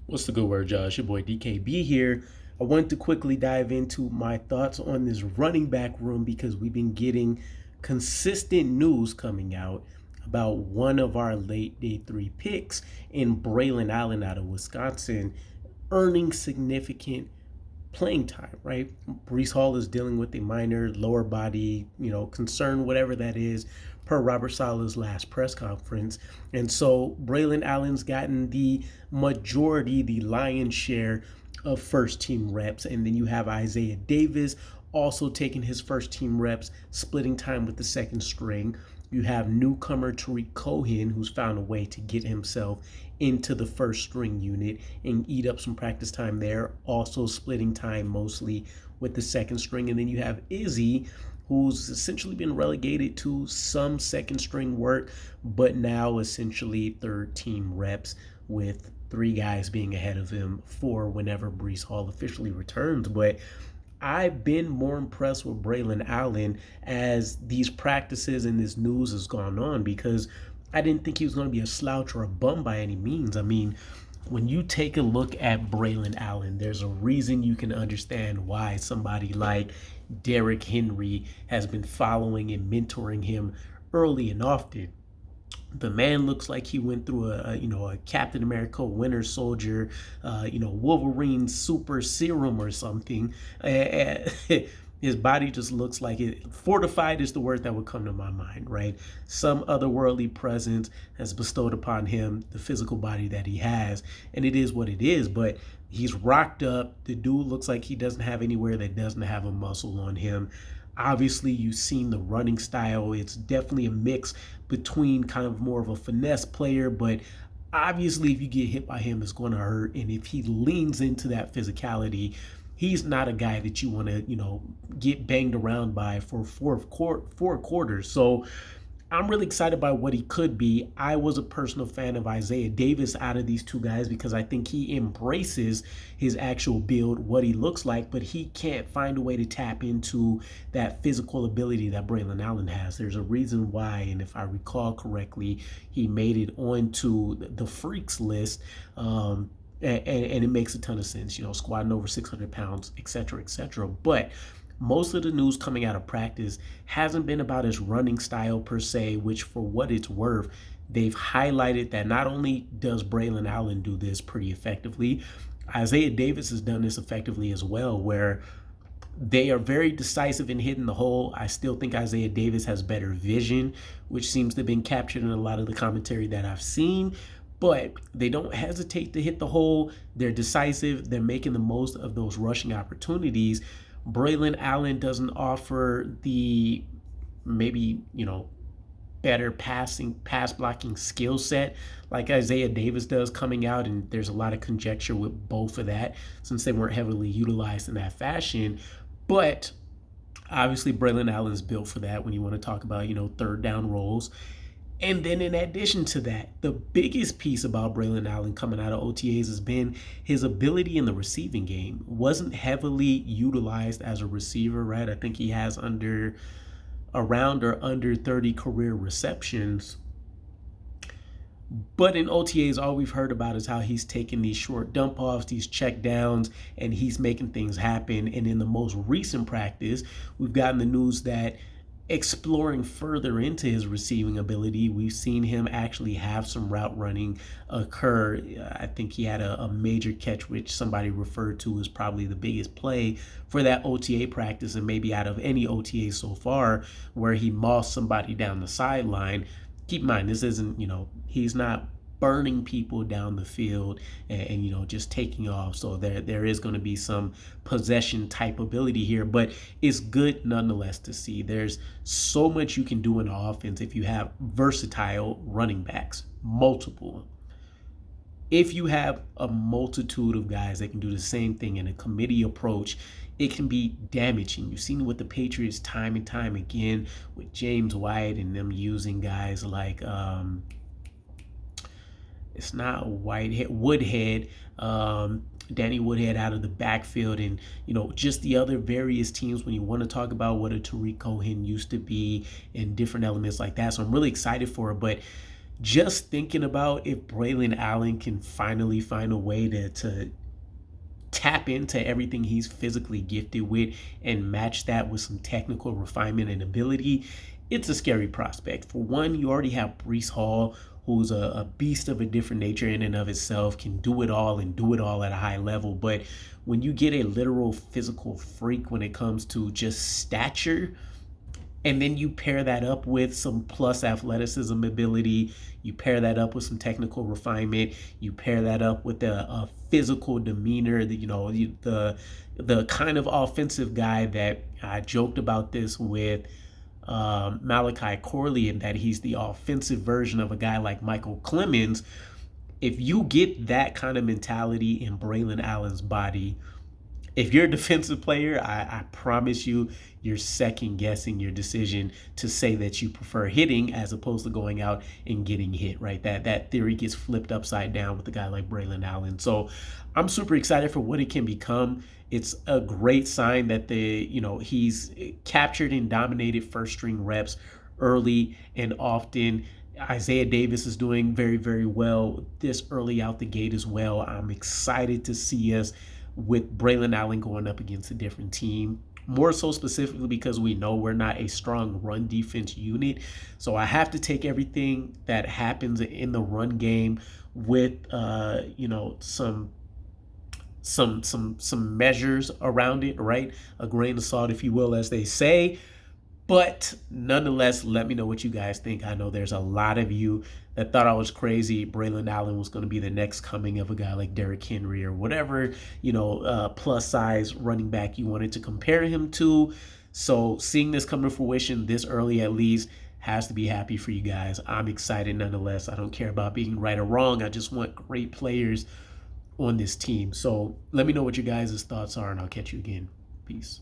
What's the good word, Josh? Your boy DKB here. I wanted to quickly dive into my thoughts on this running back room because we've been getting consistent news coming out about one of our late day three picks in Braelon Allen out of Wisconsin earning significant playing time, right? Brees Hall is dealing with a minor lower body, concern, whatever that is, per Robert Sala's last press conference. And so Braelon Allen's gotten the majority, the lion's share of first team reps. And then you have Isaiah Davis also taking his first team reps, splitting time with the second string. You have newcomer Tariq Cohen, who's found a way to get himself into the first string unit and eat up some practice time there, also splitting time mostly with the second string. And then you have Izzy, who's essentially been relegated to some second string work, but now essentially third team reps with three guys being ahead of him for whenever Brees Hall officially returns. But I've been more impressed with Braelon Allen as these practices and this news has gone on because I didn't think he was going to be a slouch or a bum by any means. I mean, when you take a look at Braelon Allen, there's a reason you can understand why somebody like Derrick Henry has been following and mentoring him early and often. The man looks like he went through a Captain America Winter Soldier, Wolverine super serum or something. His body just looks like it. Fortified is the word that would come to my mind, right? Some otherworldly presence has bestowed upon him the physical body that he has, and it is what it is. But he's rocked up. The dude looks like he doesn't have anywhere that doesn't have a muscle on him. Obviously, you've seen the running style. It's definitely a mix between kind of more of a finesse player, but obviously, if you get hit by him, it's going to hurt. And if he leans into that physicality, he's not a guy that you want to, get banged around by for four quarters. So I'm really excited by what he could be. I was a personal fan of Isaiah Davis out of these two guys because I think he embraces his actual build, what he looks like, but he can't find a way to tap into that physical ability that Braelon Allen has. There's a reason why, and if I recall correctly, he made it onto the freaks list. And it makes a ton of sense, squatting over 600 pounds, et cetera, et cetera. But most of the news coming out of practice hasn't been about his running style per se, which for what it's worth, they've highlighted that not only does Braelon Allen do this pretty effectively, Isaiah Davis has done this effectively as well, where they are very decisive in hitting the hole. I still think Isaiah Davis has better vision, which seems to have been captured in a lot of the commentary that I've seen. But they don't hesitate to hit the hole. They're decisive. They're making the most of those rushing opportunities. Braelon Allen doesn't offer the maybe, better pass blocking skill set like Isaiah Davis does coming out, and there's a lot of conjecture with both of that since they weren't heavily utilized in that fashion. But obviously Braelon Allen's built for that when you want to talk about, third down roles. And then in addition to that, the biggest piece about Braelon Allen coming out of OTAs has been his ability in the receiving game. Wasn't heavily utilized as a receiver, right? I think he has around or under 30 career receptions. But in OTAs, all we've heard about is how he's taking these short dump offs, these check downs, and he's making things happen. And in the most recent practice, we've gotten the news that exploring further into his receiving ability, we've seen him actually have some route running occur. I think he had a major catch, which somebody referred to as probably the biggest play for that OTA practice and maybe out of any OTA so far, where he mossed somebody down the sideline. Keep in mind, this isn't, he's not burning people down the field and just taking off. So there is going to be some possession type ability here, but it's good nonetheless to see. There's so much you can do in offense if you have versatile running backs, multiple. If you have a multitude of guys that can do the same thing in a committee approach, it can be damaging. You've seen it with the Patriots time and time again with James White and them using guys like it's not Whitehead, Woodhead, Danny Woodhead out of the backfield, and just the other various teams when you want to talk about what a Tariq Cohen used to be and different elements like that. So I'm really excited for it, but just thinking about if Braelon Allen can finally find a way to tap into everything he's physically gifted with and match that with some technical refinement and ability, it's a scary prospect. For one, you already have Breece Hall, who's a beast of a different nature in and of itself, can do it all and do it all at a high level. But when you get a literal physical freak when it comes to just stature, and then you pair that up with some plus athleticism ability, you pair that up with some technical refinement, you pair that up with a physical demeanor, the kind of offensive guy that I joked about this with Malachi Corley, and that he's the offensive version of a guy like Michael Clemens. If you get that kind of mentality in Braelon Allen's body, if you're a defensive player, I promise you, you're second guessing your decision to say that you prefer hitting as opposed to going out and getting hit, right? That theory gets flipped upside down with a guy like Braelon Allen. So I'm super excited for what it can become. It's a great sign that he's captured and dominated first string reps early and often. Isaiah Davis is doing very, very well this early out the gate as well. I'm excited to see us with Braelon Allen going up against a different team. More so specifically because we know we're not a strong run defense unit. So I have to take everything that happens in the run game with some measures around it, right? A grain of salt, if you will, as they say. But nonetheless, let me know what you guys think. I know there's a lot of you that thought I was crazy. Braelon Allen was going to be the next coming of a guy like Derrick Henry or whatever, plus size running back you wanted to compare him to. So seeing this come to fruition this early, at least, has to be happy for you guys. I'm excited nonetheless. I don't care about being right or wrong. I just want great players on this team. So let me know what your guys' thoughts are, and I'll catch you again. Peace.